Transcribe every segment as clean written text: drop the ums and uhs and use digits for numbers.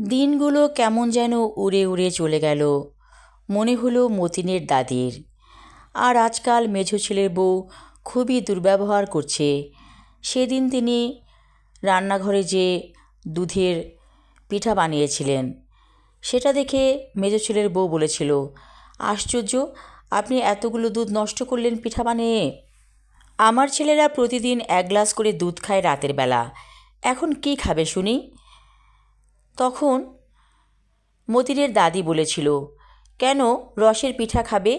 দিনগুলো কেমন যেন উড়ে উড়ে চলে গেল। মনে হলো মতিনের দাদির। আর আজকাল মেঝো ছেলের বউ খুবই দুর্ব্যবহার করছে। সেদিন তিনি রান্নাঘরে যে দুধের পিঠা বানিয়েছিলেন, সেটা দেখে মেজো ছেলের বউ বলেছিল, আশ্চর্য, আপনি এতগুলো দুধ নষ্ট করলেন পিঠা বানিয়ে। আমার ছেলেরা প্রতিদিন 1 গ্লাস করে দুধ খায় রাতের বেলা, এখন কি খাবে শুনি? তখন মতিনের দাদি বলেছিল, কেন রসের পিঠা খাবে?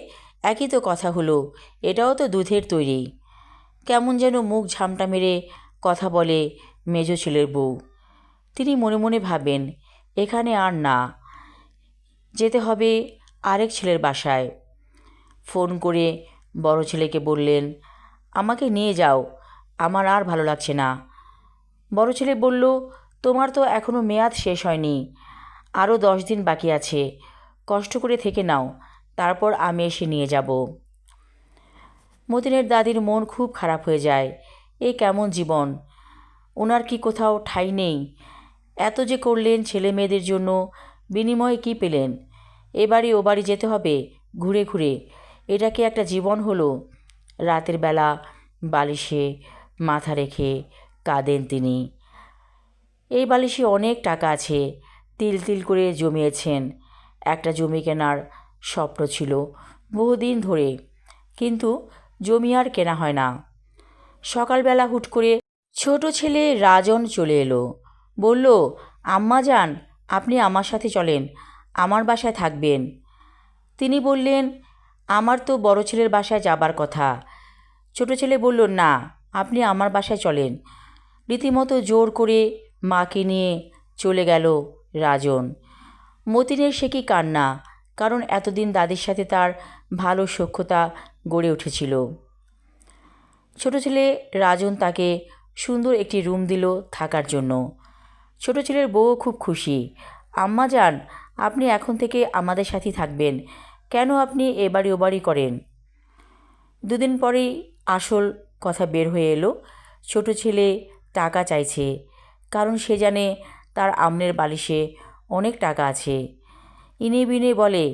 একই তো কথা হলো, এটাও তো দুধের তৈরি। কেমন যেন মুখ ঝামটা মেরে কথা বলে মেজো ছেলের বউ। তিনি মনে মনে ভাবেন, এখানে আর না, যেতে হবে আরেক ছেলের বাসায়। ফোন করে বড় ছেলেকে বললেন, আমাকে নিয়ে যাও, আমার আর ভালো লাগছে না। বড় ছেলে বলল, তোমার তো এখনও মেয়াদ শেষ হয়নি, আরও 10 দিন বাকি আছে, কষ্ট করে থেকে নাও, তারপর আমি এসে নিয়ে যাব। মতিনের দাদির মন খুব খারাপ হয়ে যায়। এ কেমন জীবন! ওনার কি কোথাও ঠাঁই নেই? এত যে করলেন ছেলে মেয়েদের জন্য, বিনিময়ে কি পেলেন? এ বাড়ি ও বাড়ি যেতে হবে ঘুরে ঘুরে, এটা কি একটা জীবন হলো? রাতের বেলা বালিশে মাথা রেখে কাঁদেন তিনি। এই বালিশে অনেক টাকা আছে, তিল তিল করে জমিয়েছেন। একটা জমি কেনার স্বপ্ন ছিল বহুদিন ধরে, কিন্তু জমি আর কেনা হয় না। সকালবেলা হুট করে ছোট ছেলে রাজন চলে এলো। বলল, আম্মা যান, আপনি আমার সাথে চলেন, আমার বাসায় থাকবেন। তিনি বললেন, আমার তো বড় ছেলের বাসায় যাবার কথা। ছোট ছেলে বলল, না, আপনি আমার বাসায় চলেন। রীতিমতো জোর করে মাকে নিয়ে চলে গেল রাজন। মতিনের সে কি কান্না, কারণ এতদিন দাদির সাথে তার ভালো সখ্যতা গড়ে উঠেছিল। ছোট ছেলে রাজন তাকে সুন্দর একটি রুম দিল থাকার জন্য। ছোট ছেলের বউও খুব খুশি। আম্মা যান, আপনি এখন থেকে আমাদের সাথেই থাকবেন, কেন আপনি এ বাড়ি ও বাড়ি করেন? দুদিন পরেই আসল কথা বের হয়ে এলো। ছোট ছেলে টাকা চাইছে, কারণ সে জানে তার আমনের বালিশে অনেক টাকা আছে। ইনে বিনে বলে,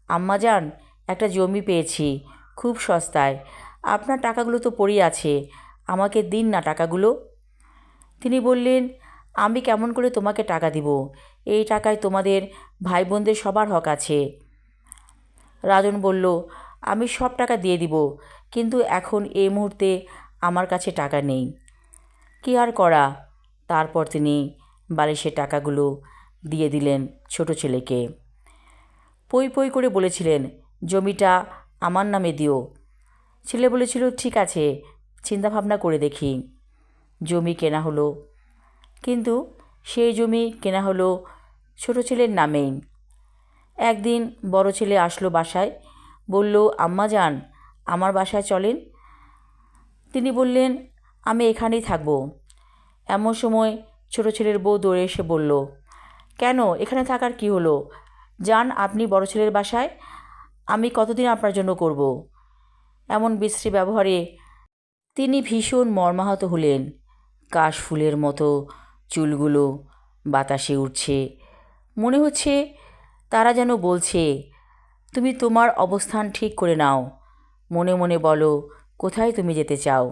আম্মা যান, একটা জমি পেয়েছি খুব সস্তায়, আপনার টাকাগুলো তো পড়েই আছে, আমাকে দিন না টাকাগুলো। তিনি বললেন, আমি কেমন করে তোমাকে টাকা দিব? এই টাকায় তোমাদের ভাই বোনদের সবার হক আছে। রাজন বলল, আমি সব টাকা দিয়ে দিব, কিন্তু এখন এই মুহূর্তে আমার কাছে টাকা নেই। কি আর করা? তারপর তিনি বালিশের টাকাগুলো দিয়ে দিলেন ছোট ছেলেকে। পই পই করে বলেছিলেন, জমিটা আমার নামে দিও। ছেলে বলেছিল, ঠিক আছে, চিন্তাভাবনা করে দেখি। জমি কেনা হলো, কিন্তু সেই জমি কেনা হলো ছোট ছেলের নামেই। একদিন বড় ছেলে আসলো বাসায়, বলল, আম্মা যান, আমার বাসায় চলেন। তিনি বললেন, আমি এখানেই থাকবো। এমন সময় ছোট ছেলের বউ দৌড়ে এসে বলল, কেন, এখানে থাকার কি হলো? যান আপনি বড় ছেলের বাসায়, আমি কতদিন আপনার জন্য করব? এমন বিশ্রী ব্যবহারে তিনি ভীষণ মর্মাহত হলেন। কাশফুলের মতো চুলগুলো বাতাসে উঠছে। মনে হচ্ছে তারা যেন বলছে, তুমি তোমার অবস্থান ঠিক করে নাও, মনে মনে বলো কোথায় তুমি যেতে চাও।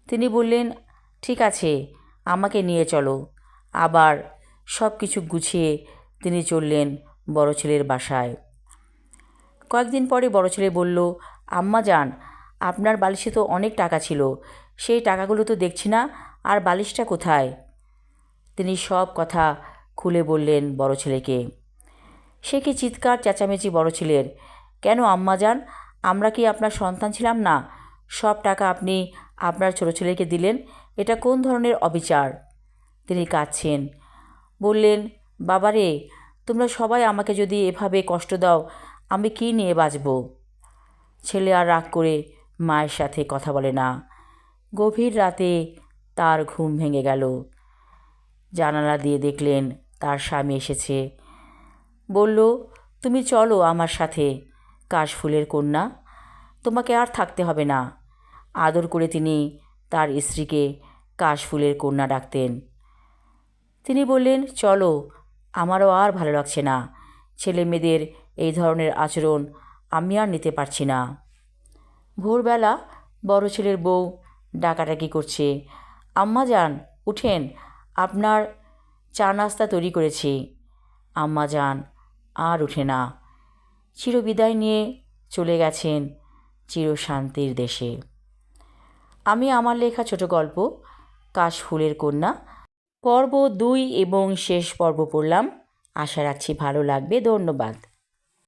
তিনি বললেন, ঠিক আছে, আমাকে নিয়ে চলো। আবার সব কিছু গুছিয়ে তিনি চললেন বড় ছেলের বাসায়। কয়েকদিন পরে বড় ছেলে বলল, আম্মা যান, আপনার বালিশে তো অনেক টাকা ছিল, সেই টাকাগুলো তো দেখছি না, আর বালিশটা কোথায়? তিনি সব কথা খুলে বললেন বড় ছেলেকে। সে কি চিৎকার চেঁচামেচি বড় ছেলের, কেন আম্মা যান, আমরা কি আপনার সন্তান ছিলাম না? সব টাকা আপনি আপনার ছোট ছেলেকে দিলেন, এটা কোন ধরনের অবিচার? তিনি কাঁদছেন। বললেন, বাবারে, তোমরা সবাই আমাকে যদি এভাবে কষ্ট দাও, আমি কী নিয়ে বাঁচব? ছেলে আর রাগ করে মায়ের সাথে কথা বলে না। গভীর রাতে তার ঘুম ভেঙে গেল। জানালা দিয়ে দেখলেন তার স্বামী এসেছে। বলল, তুমি চলো আমার সাথে, কাশফুলের কন্যা, তোমাকে আর থাকতে হবে না। আদর করে তিনি তার স্ত্রীকে কাশফুলের কন্যা ডাকতেন। তিনি বললেন, চলো, আমারও আর ভালো লাগছে না। ছেলে মেয়েদের এই ধরনের আচরণ আমি আর নিতে পারছি না। ভোরবেলা বড় ছেলের বউ ডাকাডাকি করছে, আম্মা যান উঠেন, আপনার চা নাস্তা তৈরি করেছি। আম্মা যান আর উঠে না। চিরবিদায় নিয়ে চলে গেছেন চিরশান্তির দেশে। আমি আমার লেখা ছোট গল্প কাশফুলের কন্যা পর্ব 2 এবং শেষ পর্ব পড়লাম। আশা রাখছি ভালো লাগবে। ধন্যবাদ।